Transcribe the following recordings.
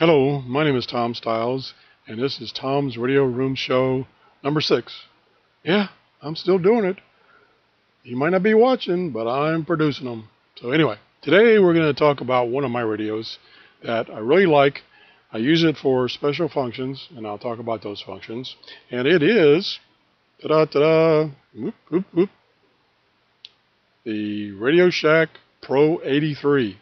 Hello, my name is Tom Stiles, and this is Tom's Radio Room Show number 6. Yeah, I'm still doing it. You might not be watching, but I'm producing them. So anyway, today we're going to talk about one of my radios that I really like. I use it for special functions, and I'll talk about those functions. And it is, ta-da, whoop, whoop, whoop, the Radio Shack Pro-83.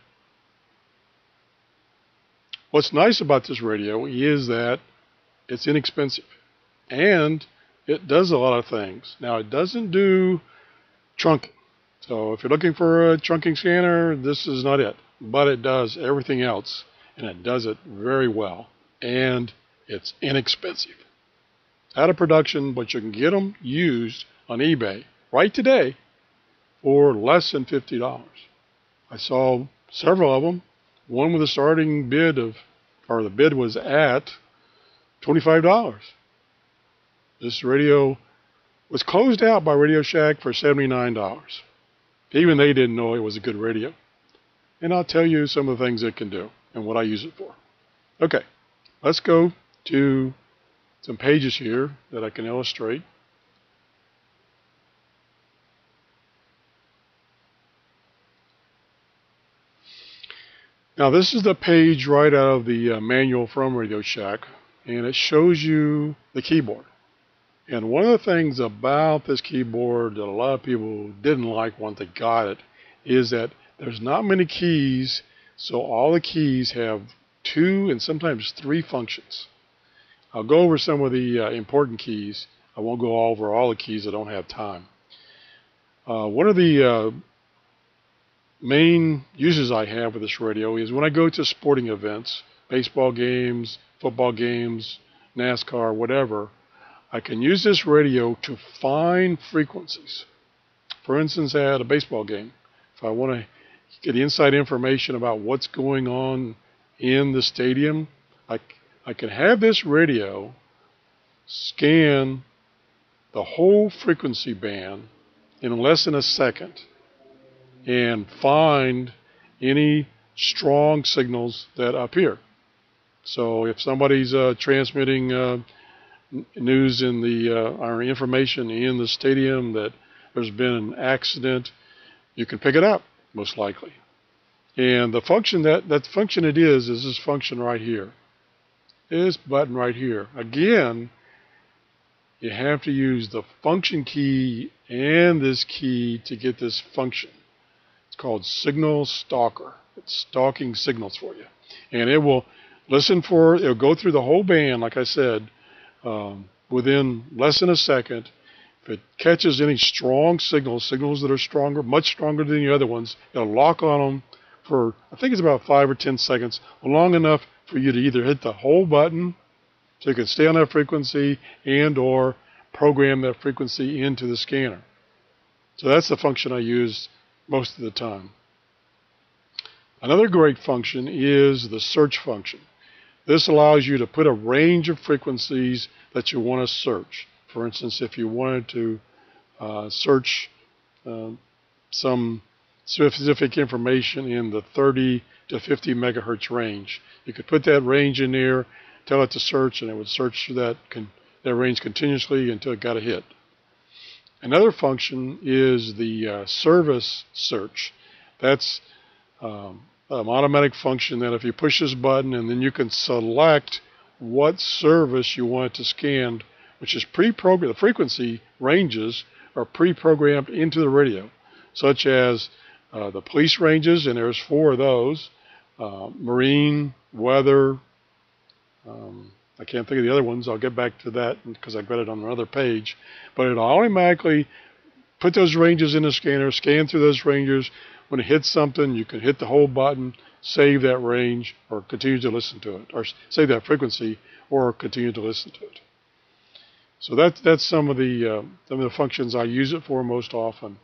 What's nice about this radio is that it's inexpensive and it does a lot of things. Now, it doesn't do trunking. So if you're looking for a trunking scanner, this is not it. But it does everything else, and it does it very well. And it's inexpensive. It's out of production, but you can get them used on eBay right today for less than $50. I saw several of them. One with a starting bid of, or the bid was at $25. This radio was closed out by Radio Shack for $79. Even they didn't know it was a good radio. And I'll tell you some of the things it can do and what I use it for. Okay, let's go to some pages here that I can illustrate. Now, this is the page right out of the manual from Radio Shack, and it shows you the keyboard. And one of the things about this keyboard that a lot of people didn't like once they got it is that there's not many keys, so all the keys have 2 and sometimes 3 functions. I'll go over some of the important keys. I won't go over all the keys. I don't have time. One of the main uses I have with this radio is when I go to sporting events, baseball games, football games, NASCAR, whatever, I can use this radio to find frequencies. For instance, at a baseball game, if I want to get inside information about what's going on in the stadium, I can have this radio scan the whole frequency band in less than a second and find any strong signals that appear. So if somebody's transmitting news in the or information in the stadium that there's been an accident, you can pick it up most likely. And the function that function it is this function right here. This button right here. Again, you have to use the function key and this key to get this function. It's called Signal Stalker. It's stalking signals for you. And it will listen for, it'll go through the whole band, like I said, within less than a second. If it catches any strong signals that are stronger, much stronger than the other ones, it'll lock on them for, I think it's about 5 or 10 seconds, long enough for you to either hit the whole button so you can stay on that frequency and or program that frequency into the scanner. So that's the function I use most of the time. Another great function is the search function. This allows you to put a range of frequencies that you want to search. For instance, if you wanted to search some specific information in the 30 to 50 megahertz range, you could put that range in there, tell it to search, and it would search that range continuously until it got a hit. Another function is the service search. That's an automatic function that if you push this button and then you can select what service you want it to scan, which is pre-programmed. The frequency ranges are pre-programmed into the radio, such as the police ranges, and there's 4 of those, marine, weather, I can't think of the other ones. I'll get back to that because I've got it on another page. But it'll automatically put those ranges in the scanner, scan through those ranges. When it hits something, you can hit the whole button, save that range, or continue to listen to it, or save that frequency, or continue to listen to it. So that's some of the functions I use it for most often.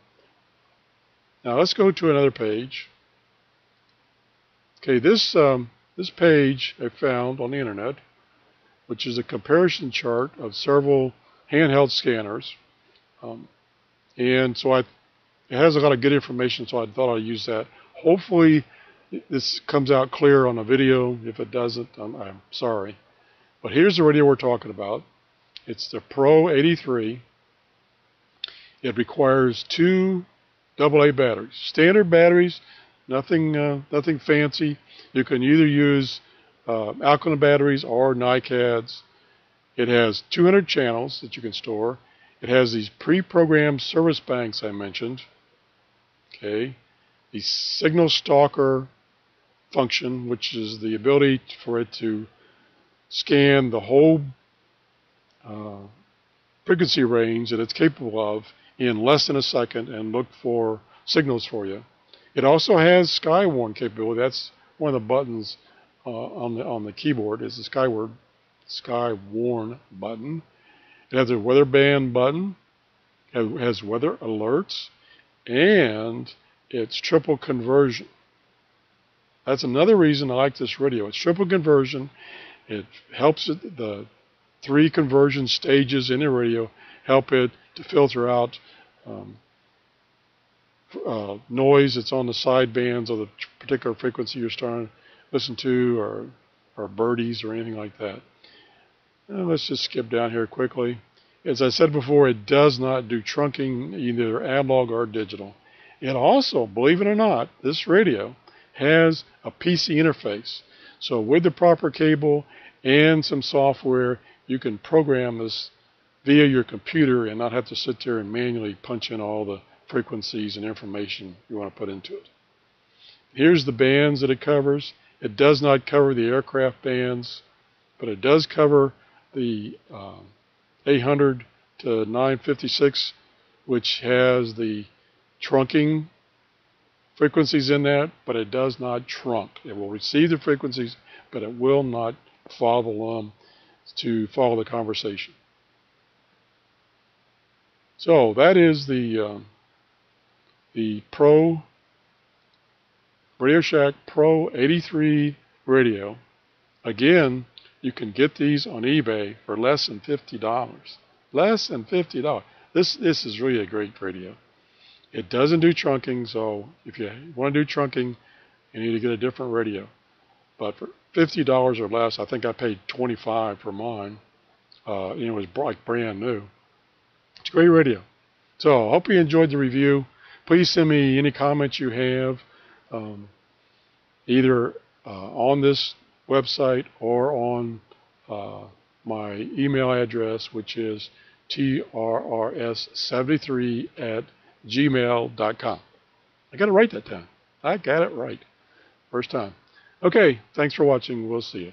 Now let's go to another page. Okay, this page I found on the internet, which is a comparison chart of several handheld scanners. And so it has a lot of good information, so I thought I'd use that. Hopefully this comes out clear on a video. If it doesn't, I'm sorry. But here's the radio we're talking about. It's the Pro-83. It requires 2 AA batteries. Standard batteries, nothing fancy. You can either use alkaline batteries or NiCads. It has 200 channels that you can store. It has these pre-programmed service banks I mentioned. Okay, the signal stalker function, which is the ability for it to scan the whole frequency range that it's capable of in less than a second and look for signals for you. It also has Skywarn capability. That's one of the buttons on the keyboard is the Skywarn button. It has a weather band button. It has weather alerts, and it's triple conversion. That's another reason I like this radio. It's triple conversion. It helps the 3 conversion stages in the radio help it to filter out noise that's on the side bands of the particular frequency you're starting to listen to, or birdies or anything like that. Let's just skip down here quickly. As I said before, it does not do trunking, either analog or digital. It also, believe it or not, this radio has a PC interface. So with the proper cable and some software, you can program this via your computer and not have to sit there and manually punch in all the frequencies and information you want to put into it. Here's the bands that it covers. It does not cover the aircraft bands, but it does cover the 800 to 956, which has the trunking frequencies in that, but it does not trunk. It will receive the frequencies, but it will not follow them to follow the conversation. So that is the Radio Shack Pro-83 radio. Again, you can get these on eBay for less than $50. Less than $50. This is really a great radio. It doesn't do trunking, so if you want to do trunking, you need to get a different radio. But for $50 or less, I think I paid $25 for mine. It was like brand new. It's a great radio. So I hope you enjoyed the review. Please send me any comments you have, either on this website or on my email address, which is trrs73@gmail.com. I got to write that down. I got it right. First time. Okay, thanks for watching. We'll see you.